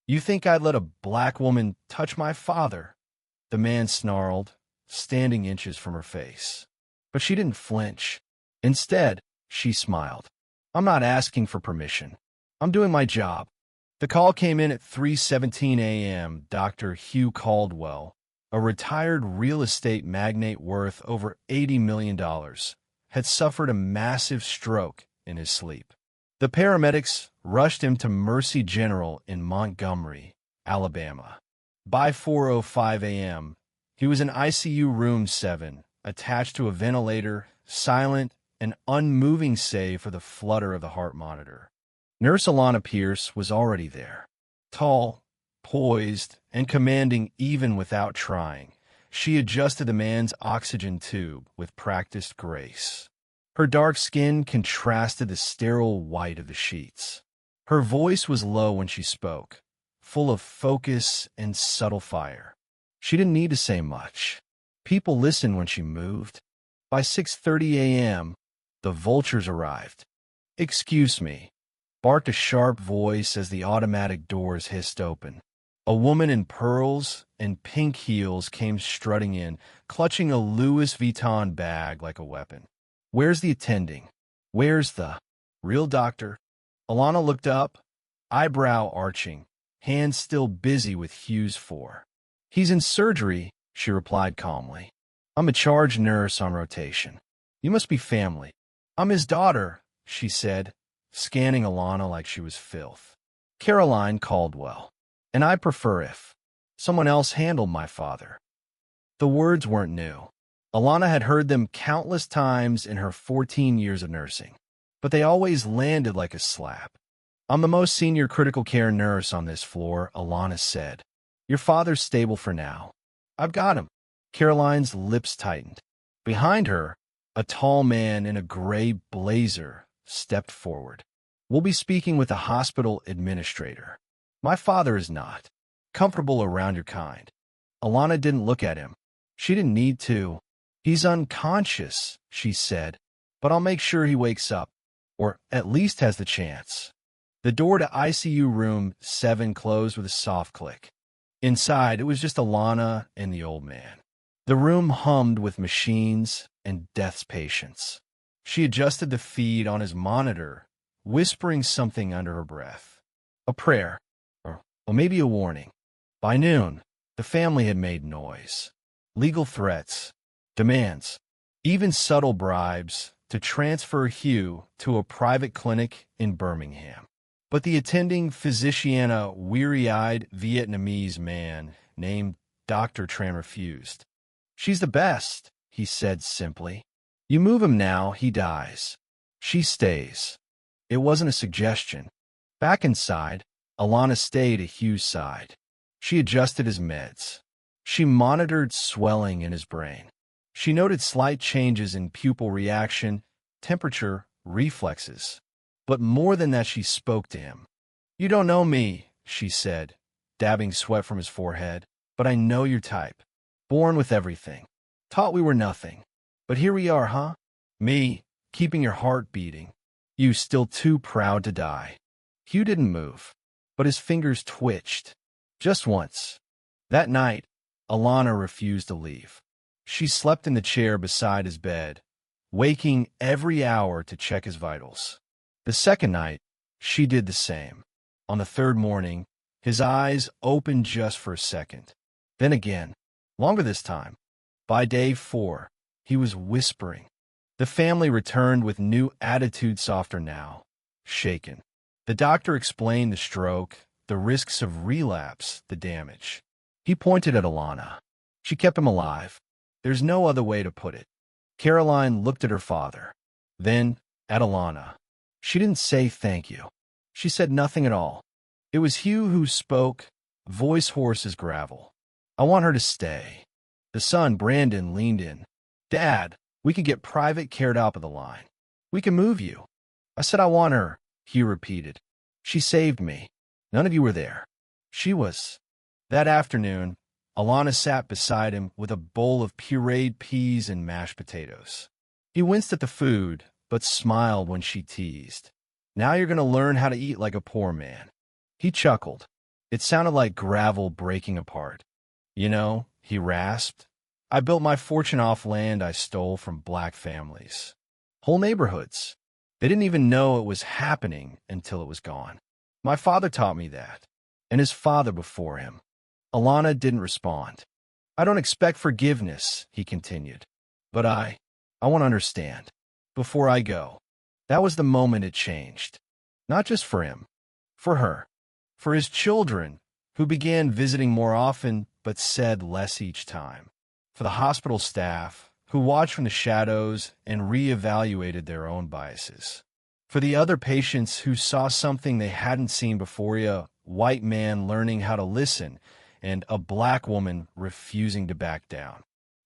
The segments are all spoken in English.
You think I'd let a black woman touch my father? The man snarled, standing inches from her face. But she didn't flinch. Instead, she smiled. I'm not asking for permission. I'm doing my job. The call came in at 3:17 a.m. Dr. Hugh Caldwell, a retired real estate magnate worth over $80 million, had suffered a massive stroke in his sleep. The paramedics rushed him to Mercy General in Montgomery, Alabama. By 4:05 a.m., he was in ICU room 7, attached to a ventilator, silent and unmoving save for the flutter of the heart monitor. Nurse Alana Pierce was already there. Tall, poised, and commanding even without trying, she adjusted the man's oxygen tube with practiced grace. Her dark skin contrasted the sterile white of the sheets. Her voice was low when she spoke, full of focus and subtle fire. She didn't need to say much. People listened when she moved. By 6:30 a.m., the vultures arrived. "Excuse me," barked a sharp voice as the automatic doors hissed open. A woman in pearls and pink heels came strutting in, clutching a Louis Vuitton bag like a weapon. "Where's the attending? Where's the real doctor?" Alana looked up, eyebrow arching, hands still busy with Hugh's 4. "He's in surgery," she replied calmly. "I'm a charge nurse on rotation. You must be family." "I'm his daughter," she said, scanning Alana like she was filth. "Caroline Caldwell. And I prefer if someone else handled my father." The words weren't new. Alana had heard them countless times in her 14 years of nursing, but they always landed like a slap. "I'm the most senior critical care nurse on this floor," Alana said. "Your father's stable for now. I've got him." Caroline's lips tightened. Behind her, a tall man in a gray blazer stepped forward. "We'll be speaking with the hospital administrator. My father is not comfortable around your kind." Alana didn't look at him. She didn't need to. "He's unconscious," she said, "but I'll make sure he wakes up, or at least has the chance." The door to ICU room 7 closed with a soft click. Inside, it was just Alana and the old man. The room hummed with machines and death's patients. She adjusted the feed on his monitor, whispering something under her breath. A prayer, or maybe a warning. By noon, the family had made noise. Legal threats, demands, even subtle bribes to transfer Hugh to a private clinic in Birmingham. But the attending physician, a weary-eyed Vietnamese man named Dr. Tran, refused. "She's the best," he said simply. "You move him now, he dies. She stays." It wasn't a suggestion. Back inside, Alana stayed at Hugh's side. She adjusted his meds. She monitored swelling in his brain. She noted slight changes in pupil reaction, temperature, reflexes. But more than that, she spoke to him. "You don't know me," she said, dabbing sweat from his forehead, "but I know your type. Born with everything. Taught we were nothing. But here we are, huh? Me, keeping your heart beating. You still too proud to die." Hugh didn't move, but his fingers twitched. Just once. That night, Alana refused to leave. She slept in the chair beside his bed, waking every hour to check his vitals. The second night, she did the same. On the third morning, his eyes opened just for a second. Then again, longer this time. By day 4, he was whispering. The family returned with new attitude, softer now, shaken. The doctor explained the stroke, the risks of relapse, the damage. He pointed at Alana. She kept him alive. There's no other way to put it. Caroline looked at her father, then at Alana. She didn't say thank you. She said nothing at all. It was Hugh who spoke, voice hoarse as gravel. "I want her to stay." The son, Brandon, leaned in. "Dad, we can get private care top of the line. We can move you." "I said I want her," Hugh repeated. "She saved me. None of you were there." She was. That afternoon, Alana sat beside him with a bowl of pureed peas and mashed potatoes. He winced at the food, but smiled when she teased. "Now you're going to learn how to eat like a poor man." He chuckled. It sounded like gravel breaking apart. You know, he rasped, I built my fortune off land I stole from black families. Whole neighborhoods. They didn't even know it was happening until it was gone. My father taught me that, and his father before him. Alana didn't respond. I don't expect forgiveness, he continued. But I want to understand. Before I go. That was the moment it changed. Not just for him. For her. For his children, who began visiting more often but said less each time. For the hospital staff, who watched from the shadows and re-evaluated their own biases. For the other patients who saw something they hadn't seen before, a white man learning how to listen and a black woman refusing to back down.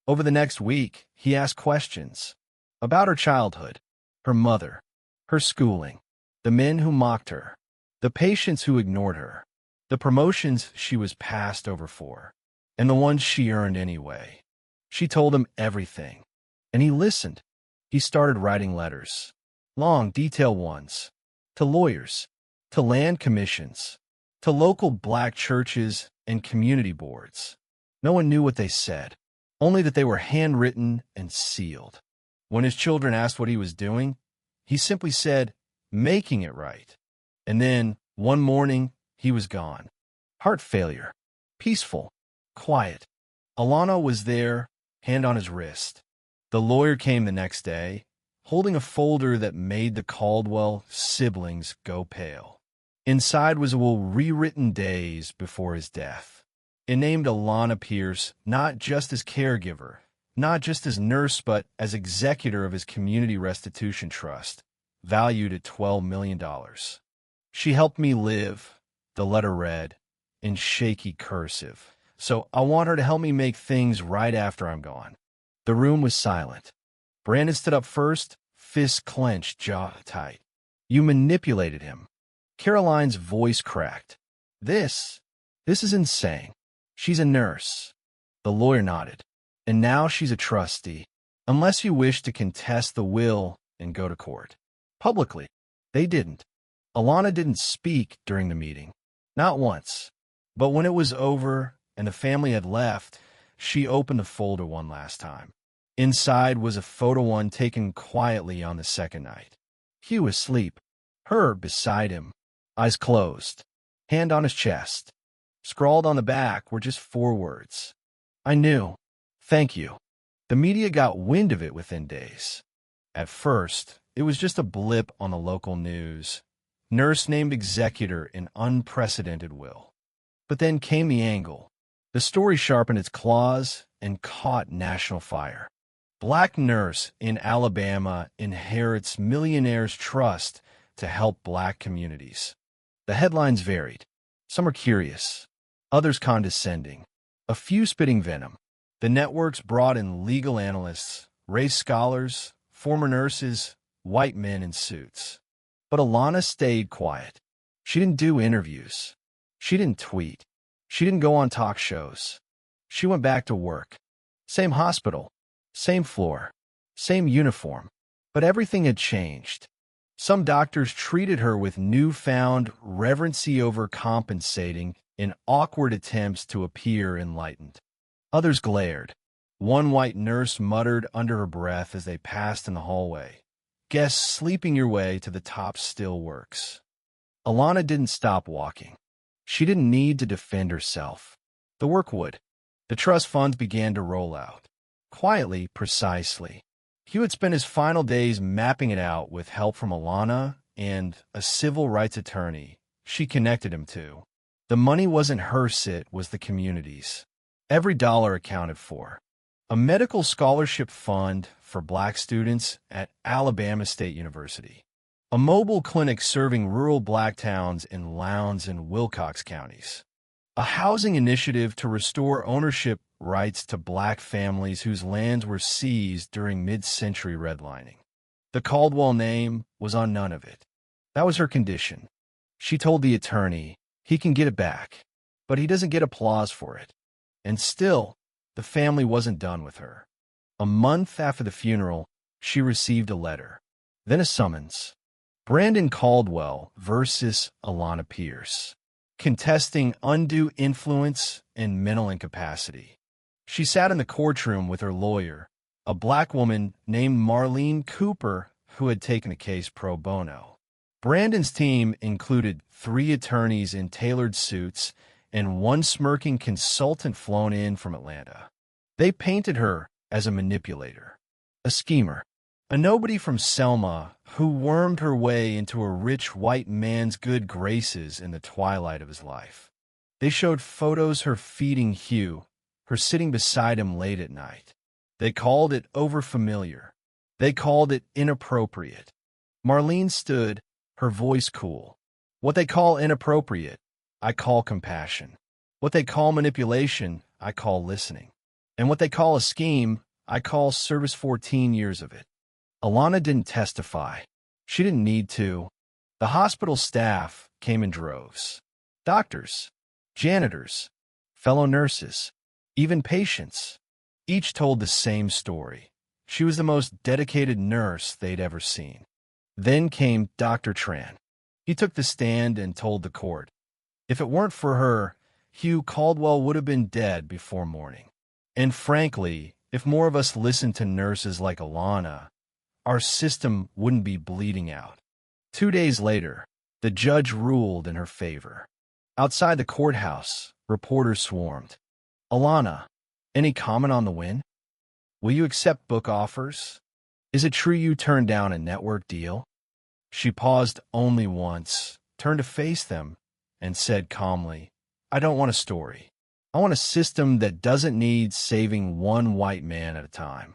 Over the next week, he asked questions about her childhood, her mother, her schooling, the men who mocked her, the patients who ignored her, the promotions she was passed over for, and the ones she earned anyway. She told him everything, and he listened. He started writing letters, long, detailed ones, to lawyers, to land commissions, to local black churches and community boards. No one knew what they said, only that they were handwritten and sealed. When his children asked what he was doing, he simply said, making it right. And then, one morning, he was gone. Heart failure. Peaceful. Quiet. Alana was there, hand on his wrist. The lawyer came the next day, holding a folder that made the Caldwell siblings go pale. Inside was a will rewritten days before his death. It named Alana Pierce not just as caregiver, not just as nurse, but as executor of his community restitution trust, valued at $12 million. She helped me live, the letter read, in shaky cursive. So I want her to help me make things right after I'm gone. The room was silent. Brandon stood up first, fists clenched, jaw tight. You manipulated him. Caroline's voice cracked. This is insane. She's a nurse. The lawyer nodded. And now she's a trustee, unless you wish to contest the will and go to court. Publicly. They didn't. Alana didn't speak during the meeting. Not once. But when it was over and the family had left, she opened the folder one last time. Inside was a photo one taken quietly on the second night. Hugh asleep. Her beside him. Eyes closed. Hand on his chest. Scrawled on the back were just 4 words. I knew. Thank you. The media got wind of it within days. At first, it was just a blip on the local news. Nurse named executor in unprecedented will. But then came the angle. The story sharpened its claws and caught national fire. Black nurse in Alabama inherits Millionaire's trust to help black communities. The headlines varied. Some are curious, others condescending, a few spitting venom. The networks brought in legal analysts, race scholars, former nurses, white men in suits. But Alana stayed quiet. She didn't do interviews. She didn't tweet. She didn't go on talk shows. She went back to work. Same hospital, same floor, same uniform. But everything had changed. Some doctors treated her with newfound reverency over compensating in awkward attempts to appear enlightened. Others glared. One white nurse muttered under her breath as they passed in the hallway, "Guess sleeping your way to the top still works." Alana didn't stop walking. She didn't need to defend herself. The work would. The trust funds began to roll out. Quietly, precisely. Hugh had spent his final days mapping it out with help from Alana and a civil rights attorney she connected him to. The money wasn't hers, it was the community's. Every dollar accounted for. A medical scholarship fund for black students at Alabama State University. A mobile clinic serving rural black towns in Lowndes and Wilcox counties. A housing initiative to restore ownership rights to black families whose lands were seized during mid-century redlining. The Caldwell name was on none of it. That was her condition. She told the attorney, he can get it back, but he doesn't get applause for it. And still, the family wasn't done with her. A month after the funeral, she received a letter, then a summons. Brandon Caldwell versus Alana Pierce. contesting undue influence and mental incapacity. She sat in the courtroom with her lawyer, a black woman named Marlene Cooper, who had taken the case pro bono. Brandon's team included 3 attorneys in tailored suits and 1 smirking consultant flown in from Atlanta. They painted her as a manipulator, a schemer, a nobody from Selma who wormed her way into a rich white man's good graces in the twilight of his life. They showed photos her feeding Hugh, her sitting beside him late at night. They called it overfamiliar. They called it inappropriate. Marlene stood, her voice cool. What they call inappropriate, I call compassion. What they call manipulation, I call listening. And what they call a scheme, I call service 14 years of it. Alana didn't testify. She didn't need to. The hospital staff came in droves. Doctors, janitors, fellow nurses, even patients. Each told the same story. She was the most dedicated nurse they'd ever seen. Then came Dr. Tran. He took the stand and told the court, if it weren't for her, Hugh Caldwell would have been dead before morning. And frankly, if more of us listened to nurses like Alana, our system wouldn't be bleeding out. 2 days later, the judge ruled in her favor. Outside the courthouse, reporters swarmed. Alana, any comment on the win? Will you accept book offers? Is it true you turned down a network deal? She paused only once, turned to face them, and said calmly, I don't want a story. I want a system that doesn't need saving one white man at a time.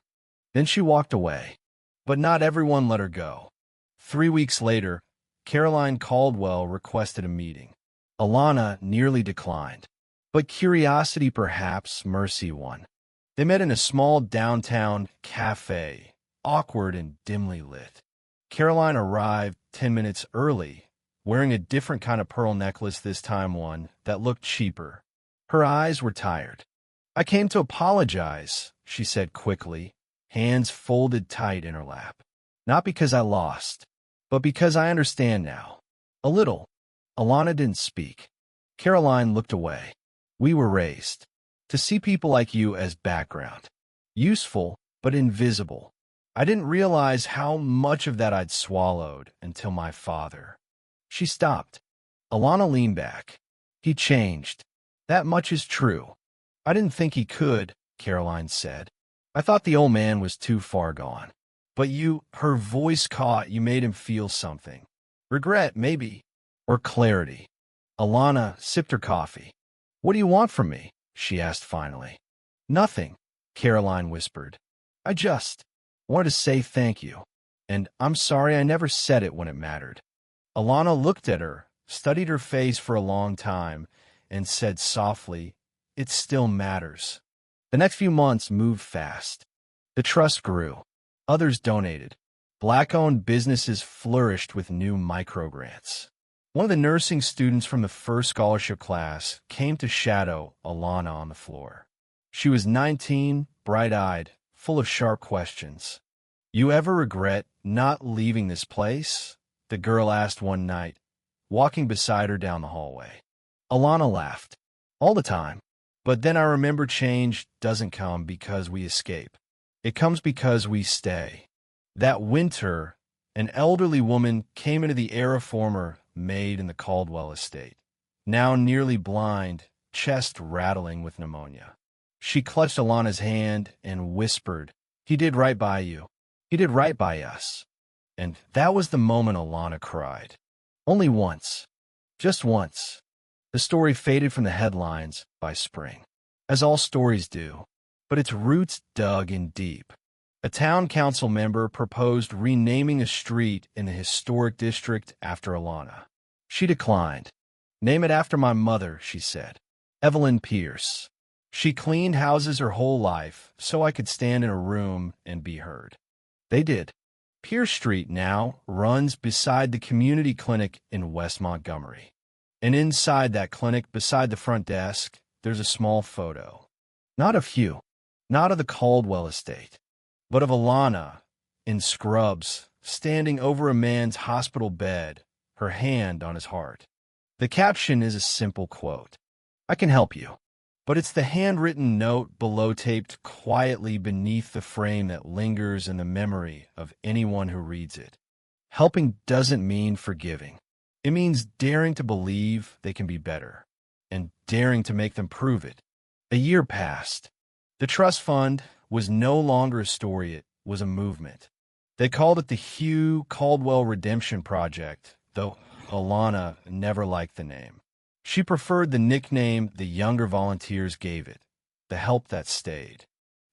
Then she walked away. But not everyone let her go. 3 weeks later, Caroline Caldwell requested a meeting. Alana nearly declined. But curiosity, perhaps mercy won. They met in a small downtown cafe, awkward and dimly lit. Caroline arrived 10 minutes early, wearing a different kind of pearl necklace this time, one that looked cheaper. Her eyes were tired. I came to apologize, she said quickly, hands folded tight in her lap. Not because I lost, but because I understand now. A little. Alana didn't speak. Caroline looked away. We were raised to see people like you as background. Useful, but invisible. I didn't realize how much of that I'd swallowed until my father. She stopped. Alana leaned back. He changed. That much is true. I didn't think he could, Caroline said. I thought the old man was too far gone. But you, her voice caught, you made him feel something. Regret, maybe. Or clarity. Alana sipped her coffee. What do you want from me? She asked finally. Nothing, Caroline whispered. I just wanted to say thank you. And I'm sorry I never said it when it mattered. Alana looked at her, studied her face for a long time, and said softly, it still matters. The next few months moved fast. The trust grew. Others donated. Black-owned businesses flourished with new microgrants. One of the nursing students from the first scholarship class came to shadow Alana on the floor. She was 19, bright-eyed, full of sharp questions. You ever regret not leaving this place? The girl asked one night, walking beside her down the hallway. Alana laughed. All the time. But then I remember change doesn't come because we escape. It comes because we stay. That winter, an elderly woman came into the aeroformer made in the Caldwell estate. Now nearly blind, chest rattling with pneumonia. She clutched Alana's hand and whispered, he did right by you. He did right by us. And that was the moment Alana cried. Only once. Just once. The story faded from the headlines by spring, as all stories do, but its roots dug in deep. A town council member proposed renaming a street in the historic district after Alana. She declined. Name it after my mother, she said. Evelyn Pierce. She cleaned houses her whole life so I could stand in a room and be heard. They did. Pierce Street now runs beside the community clinic in West Montgomery. And inside that clinic, beside the front desk, there's a small photo. Not of Hugh, not of the Caldwell estate, but of Alana, in scrubs, standing over a man's hospital bed, her hand on his heart. The caption is a simple quote. I can help you. But it's the handwritten note below taped quietly beneath the frame that lingers in the memory of anyone who reads it. Helping doesn't mean forgiving. It means daring to believe they can be better, and daring to make them prove it. A year passed. The trust fund was no longer a story, it was a movement. They called it the Hugh Caldwell Redemption Project, though Alana never liked the name. She preferred the nickname the younger volunteers gave it, the help that stayed.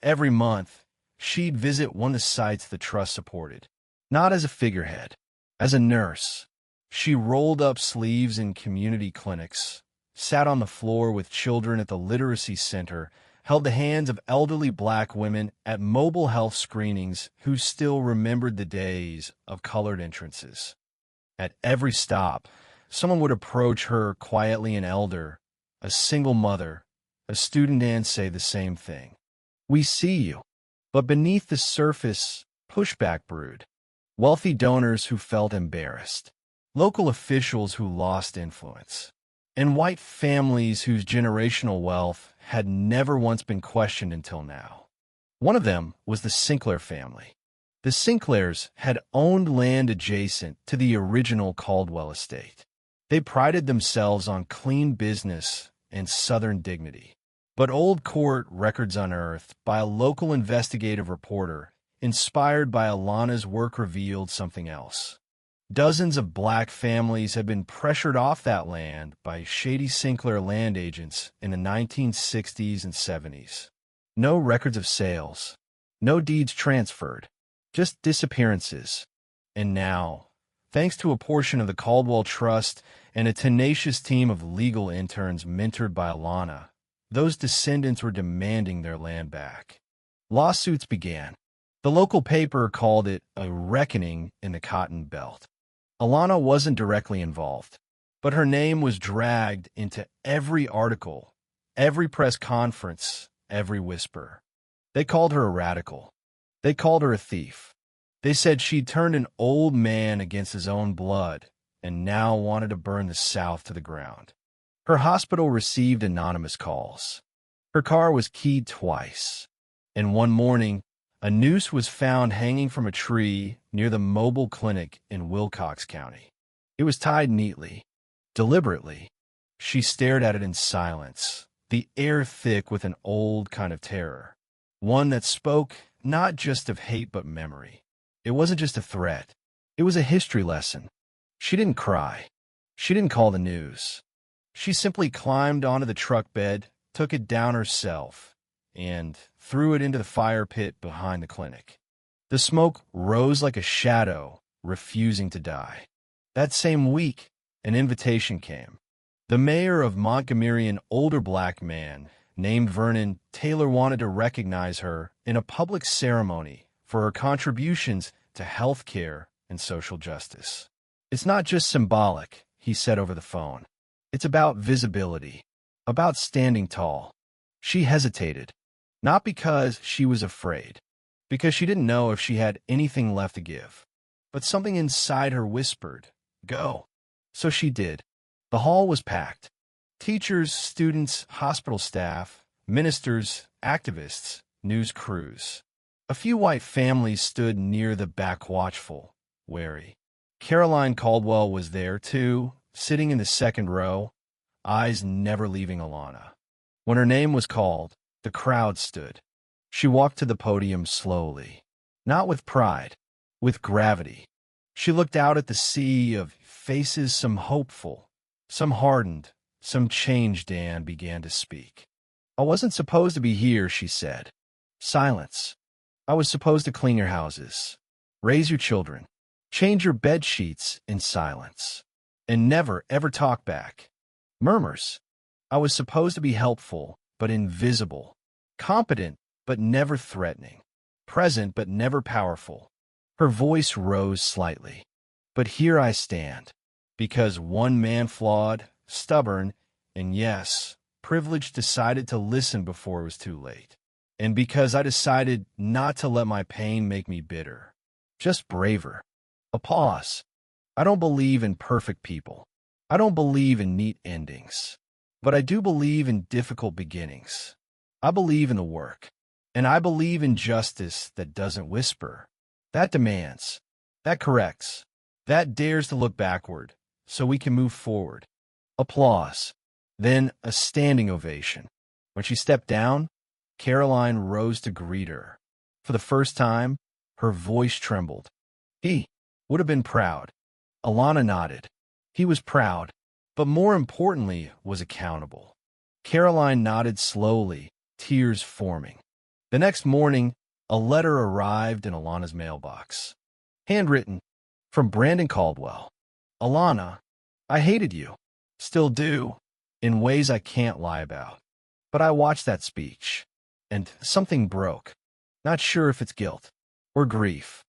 Every month, she'd visit one of the sites the trust supported, not as a figurehead, as a nurse. She rolled up sleeves in community clinics, sat on the floor with children at the literacy center, held the hands of elderly black women at mobile health screenings who still remembered the days of colored entrances. At every stop, someone would approach her, quietly an elder, a single mother, a student, and say the same thing. We see you. But beneath the surface, pushback brewed. Wealthy donors who felt embarrassed, local officials who lost influence, and white families whose generational wealth had never once been questioned until now. One of them was the Sinclair family. The Sinclairs had owned land adjacent to the original Caldwell estate. They prided themselves on clean business and Southern dignity. But old court records unearthed by a local investigative reporter, inspired by Alana's work, revealed something else. Dozens of black families had been pressured off that land by shady Sinclair land agents in the 1960s and 70s. No records of sales, no deeds transferred, just disappearances. And now, thanks to a portion of the Caldwell Trust and a tenacious team of legal interns mentored by Alana, those descendants were demanding their land back. Lawsuits began. The local paper called it a reckoning in the Cotton Belt. Alana wasn't directly involved, but her name was dragged into every article, every press conference, every whisper. They called her a radical. They called her a thief. They said she'd turned an old man against his own blood and now wanted to burn the South to the ground. Her hospital received anonymous calls. Her car was keyed twice. And one morning, a noose was found hanging from a tree near the mobile clinic in Wilcox County. It was tied neatly, deliberately. She stared at it in silence, the air thick with an old kind of terror, one that spoke not just of hate but memory. It wasn't just a threat. It was a history lesson. She didn't cry. She didn't call the news. She simply climbed onto the truck bed, took it down herself, and threw it into the fire pit behind the clinic. The smoke rose like a shadow, refusing to die. That same week, an invitation came. The mayor of Montgomery, an older black man named Vernon Taylor, wanted to recognize her in a public ceremony for her contributions to health care and social justice. It's not just symbolic, he said over the phone. It's about visibility, about standing tall. She hesitated, not because she was afraid, because she didn't know if she had anything left to give. But something inside her whispered, go. So she did. The hall was packed. Teachers, students, hospital staff, ministers, activists, news crews. A few white families stood near the back, watchful, wary. Caroline Caldwell was there, too, sitting in the second row, eyes never leaving Alana. When her name was called, the crowd stood. She walked to the podium slowly, not with pride, with gravity. She looked out at the sea of faces, some hopeful, some hardened, some changed, and began to speak. I wasn't supposed to be here, she said. Silence. I was supposed to clean your houses, raise your children, change your bed sheets in silence, and never, ever talk back. Murmurs. I was supposed to be helpful, but invisible, competent, but never threatening, present, but never powerful. Her voice rose slightly. But here I stand, because one man, flawed, stubborn, and yes, privileged, decided to listen before it was too late. And because I decided not to let my pain make me bitter, just braver. A pause. I don't believe in perfect people. I don't believe in neat endings, but I do believe in difficult beginnings. I believe in the work, and I believe in justice that doesn't whisper, that demands, that corrects, that dares to look backward so we can move forward. Applause. Then a standing ovation. When she stepped down, Caroline rose to greet her. For the first time, her voice trembled. He would have been proud. Alana nodded. He was proud, but more importantly, was accountable. Caroline nodded slowly, tears forming. The next morning, a letter arrived in Alana's mailbox. Handwritten, from Brandon Caldwell. Alana, I hated you. Still do, in ways I can't lie about. But I watched that speech, and something broke. Not sure if it's guilt or grief,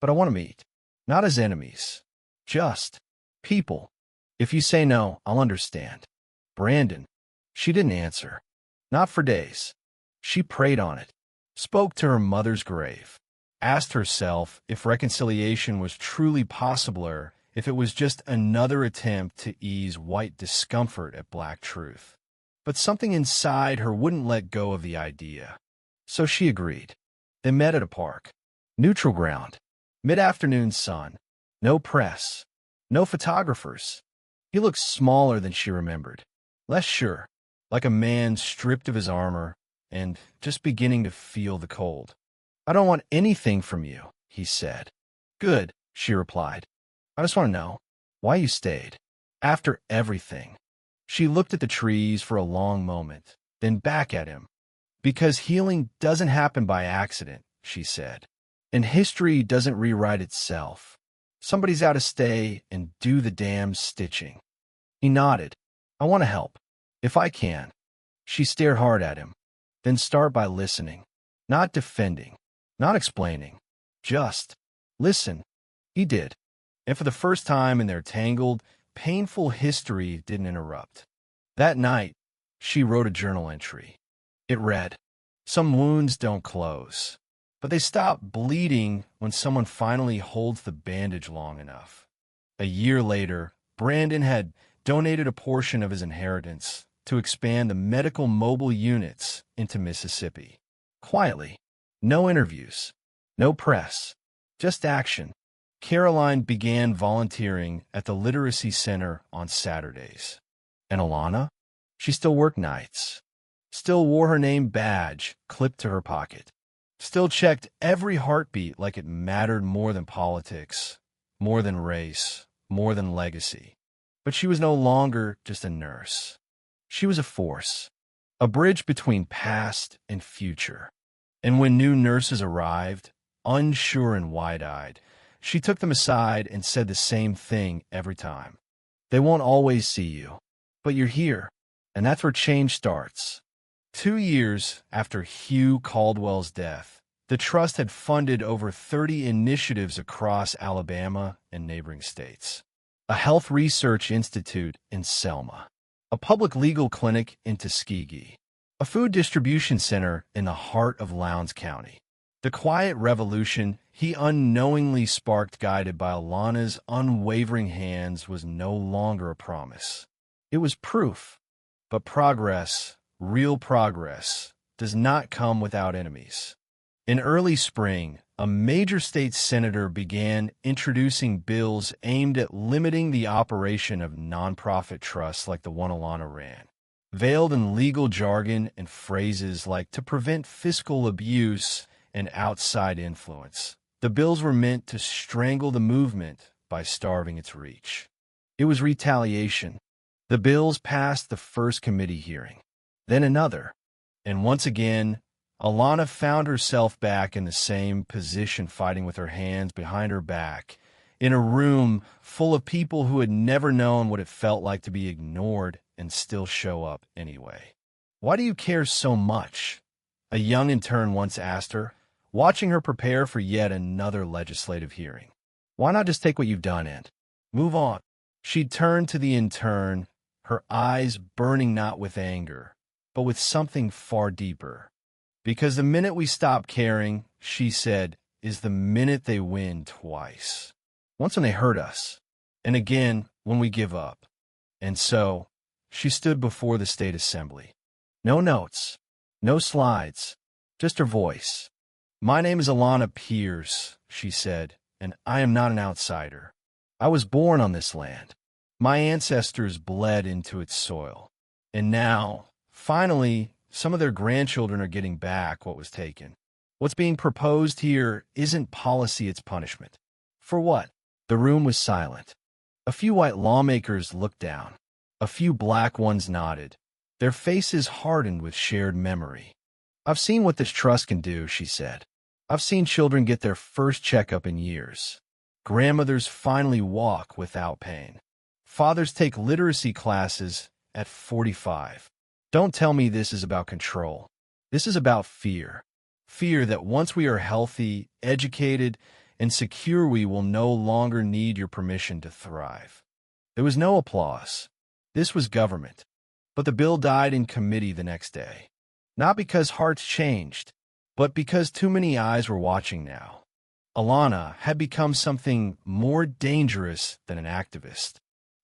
but I want to meet. Not as enemies, just people. If you say no, I'll understand. Brandon. She didn't answer. Not for days. She prayed on it, spoke to her mother's grave, asked herself if reconciliation was truly possible or if it was just another attempt to ease white discomfort at black truth. But something inside her wouldn't let go of the idea. So she agreed. They met at a park. Neutral ground. Mid-afternoon sun. No press. No photographers. He looked smaller than she remembered. Less sure. Like a man stripped of his armor and just beginning to feel the cold. I don't want anything from you, he said. Good, she replied. I just want to know why you stayed. After everything. She looked at the trees for a long moment, then back at him. Because healing doesn't happen by accident, she said. And history doesn't rewrite itself. Somebody's got to stay and do the damn stitching. He nodded. I want to help. If I can. She stared hard at him. Then start by listening. Not defending. Not explaining. Just listen. He did. And for the first time in their tangled, painful history didn't interrupt. That night, she wrote a journal entry. It read, some wounds don't close, but they stop bleeding when someone finally holds the bandage long enough. A year later, Brandon had donated a portion of his inheritance to expand the medical mobile units into Mississippi. Quietly. No interviews. No press. Just action. Caroline began volunteering at the Literacy Center on Saturdays. And Alana? She still worked nights. Still wore her name badge clipped to her pocket. Still checked every heartbeat like it mattered more than politics, more than race, more than legacy. But she was no longer just a nurse. She was a force, a bridge between past and future. And when new nurses arrived, unsure and wide-eyed, she took them aside and said the same thing every time. They won't always see you, but you're here, and that's where change starts. 2 years after Hugh Caldwell's death, the Trust had funded over 30 initiatives across Alabama and neighboring states. A health research institute in Selma, a public legal clinic in Tuskegee, a food distribution center in the heart of Lowndes County. The quiet revolution he unknowingly sparked, guided by Alana's unwavering hands, was no longer a promise. It was proof. But progress, real progress, does not come without enemies. In early spring, a major state senator began introducing bills aimed at limiting the operation of nonprofit trusts like the one Alana ran. Veiled in legal jargon and phrases like to prevent fiscal abuse and outside influence, the bills were meant to strangle the movement by starving its reach. It was retaliation. The bills passed the first committee hearing, then another, and once again, Alana found herself back in the same position, fighting with her hands behind her back, in a room full of people who had never known what it felt like to be ignored and still show up anyway. Why do you care so much? A young intern once asked her, watching her prepare for yet another legislative hearing. Why not just take what you've done and move on? She turned to the intern, her eyes burning not with anger, but with something far deeper. Because the minute we stop caring, she said, is the minute they win twice. Once when they hurt us, and again when we give up. And so, she stood before the state assembly. No notes, no slides, just her voice. "My name is Alana Pierce," she said, "and I am not an outsider. I was born on this land. My ancestors bled into its soil. And now, finally, some of their grandchildren are getting back what was taken. What's being proposed here isn't policy, it's punishment." "For what?" The room was silent. A few white lawmakers looked down. A few black ones nodded, their faces hardened with shared memory. "I've seen what this trust can do," she said. "I've seen children get their first checkup in years. Grandmothers finally walk without pain. Fathers take literacy classes at 45. Don't tell me this is about control. This is about fear. Fear that once we are healthy, educated, and secure, we will no longer need your permission to thrive." There was no applause. This was government. But the bill died in committee the next day. Not because hearts changed, but because too many eyes were watching now. Alana had become something more dangerous than an activist.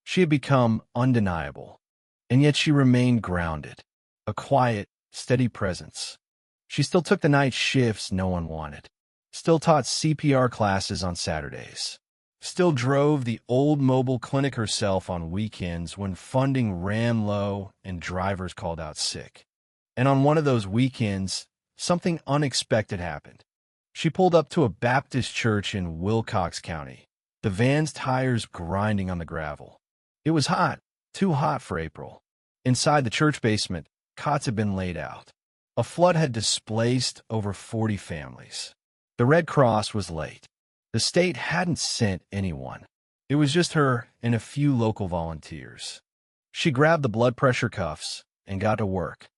She had become undeniable, and yet she remained grounded, a quiet, steady presence. She still took the night shifts no one wanted, still taught CPR classes on Saturdays, still drove the old mobile clinic herself on weekends when funding ran low and drivers called out sick. And on one of those weekends, something unexpected happened. She pulled up to a Baptist church in Wilcox County, the van's tires grinding on the gravel. It was hot, too hot for April. Inside the church basement, cots had been laid out. A flood had displaced over 40 families. The Red Cross was late. The state hadn't sent anyone. It was just her and a few local volunteers. She grabbed the blood pressure cuffs and got to work.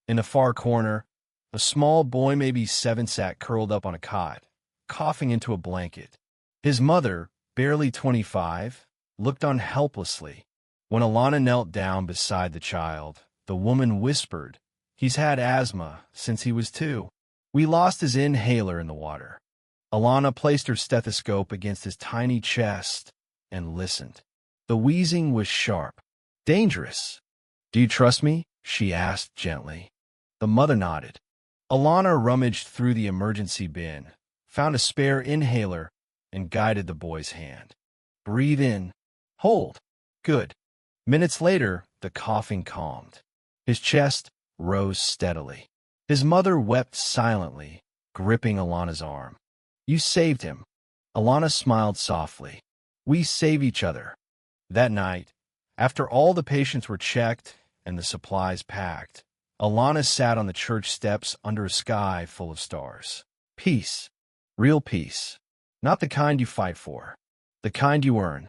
In the far corner, a small boy, maybe 7, sat curled up on a cot, coughing into a blanket. His mother, barely 25, looked on helplessly. When Alana knelt down beside the child, the woman whispered, "He's had asthma since he was 2. We lost his inhaler in the water." Alana placed her stethoscope against his tiny chest and listened. The wheezing was sharp, dangerous. "Do you trust me?" she asked gently. The mother nodded. Alana rummaged through the emergency bin, found a spare inhaler, and guided the boy's hand. "Breathe in. Hold. Good." Minutes later, the coughing calmed. His chest rose steadily. His mother wept silently, gripping Alana's arm. "You saved him." Alana smiled softly. "We save each other." That night, after all the patients were checked and the supplies packed, Alana sat on the church steps under a sky full of stars. Peace. Real peace. Not the kind you fight for. The kind you earn.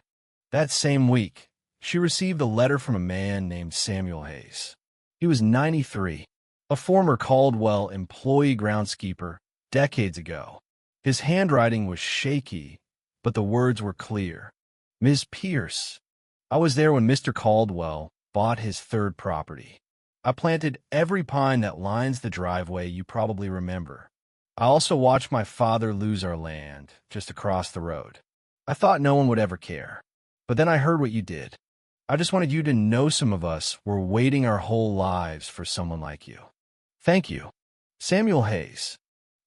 That same week, she received a letter from a man named Samuel Hayes. He was 93, a former Caldwell employee groundskeeper decades ago. His handwriting was shaky, but the words were clear. "Ms. Pierce, I was there when Mr. Caldwell bought his 3rd property. I planted every pine that lines the driveway you probably remember. I also watched my father lose our land just across the road. I thought no one would ever care. But then I heard what you did. I just wanted you to know some of us were waiting our whole lives for someone like you. Thank you. Samuel Hayes."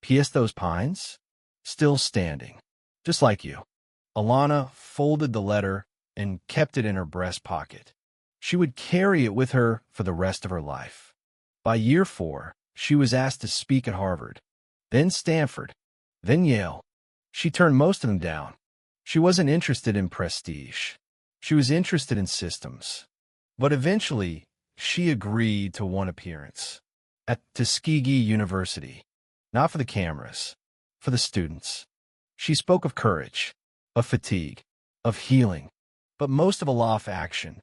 P.S. Those pines? Still standing. Just like you. Alana folded the letter and kept it in her breast pocket. She would carry it with her for the rest of her life. By year 4, she was asked to speak at Harvard, then Stanford, then Yale. She turned most of them down. She wasn't interested in prestige. She was interested in systems. But eventually, she agreed to one appearance at Tuskegee University. Not for the cameras, for the students. She spoke of courage, of fatigue, of healing, but most of all of action.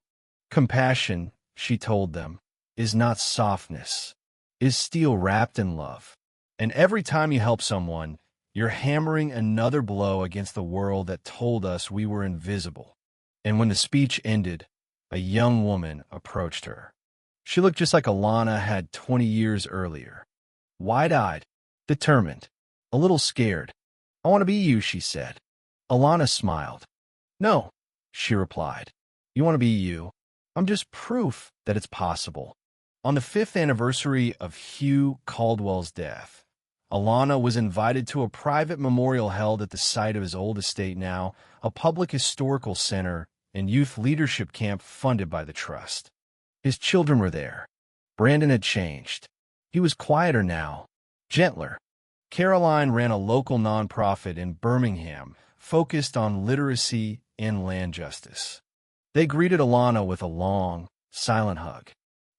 Compassion, she told them, is not softness, is steel wrapped in love. And every time you help someone, you're hammering another blow against the world that told us we were invisible. And when the speech ended, a young woman approached her. She looked just like Alana had 20 years earlier. Wide-eyed, determined, a little scared. "I want to be you," she said. Alana smiled. "No," she replied. "You want to be you. I'm just proof that it's possible. On the 5th anniversary of Hugh Caldwell's death, Alana was invited to a private memorial held at the site of his old estate, now a public historical center and youth leadership camp funded by the trust. His children were there. Brandon had changed. He was quieter now, gentler. Caroline ran a local nonprofit in Birmingham focused on literacy and land justice. They greeted Alana with a long, silent hug.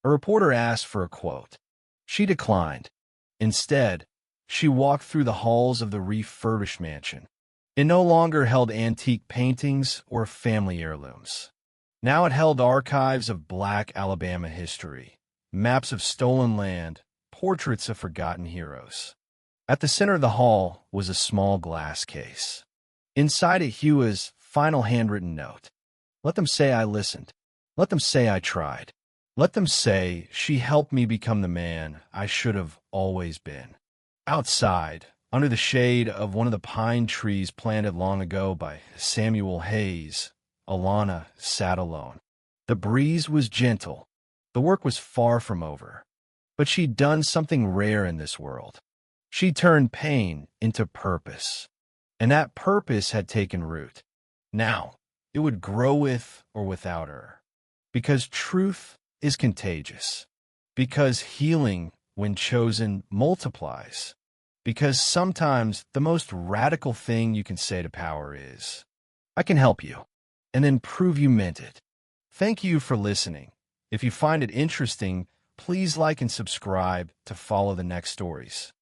A reporter asked for a quote. She declined. Instead, she walked through the halls of the refurbished mansion. It no longer held antique paintings or family heirlooms. Now it held archives of Black Alabama history, maps of stolen land, portraits of forgotten heroes. At the center of the hall was a small glass case. Inside it, Hugh's final handwritten note. Let them say I listened. Let them say I tried. Let them say she helped me become the man I should have always been. Outside, under the shade of one of the pine trees planted long ago by Samuel Hayes, Alana sat alone. The breeze was gentle. The work was far from over. But she'd done something rare in this world. She turned pain into purpose. And that purpose had taken root. Now, it would grow with or without her. Because truth is contagious. Because healing, when chosen, multiplies. Because sometimes the most radical thing you can say to power is, I can help you, and then prove you meant it. Thank you for listening. If you find it interesting, please like and subscribe to follow the next stories.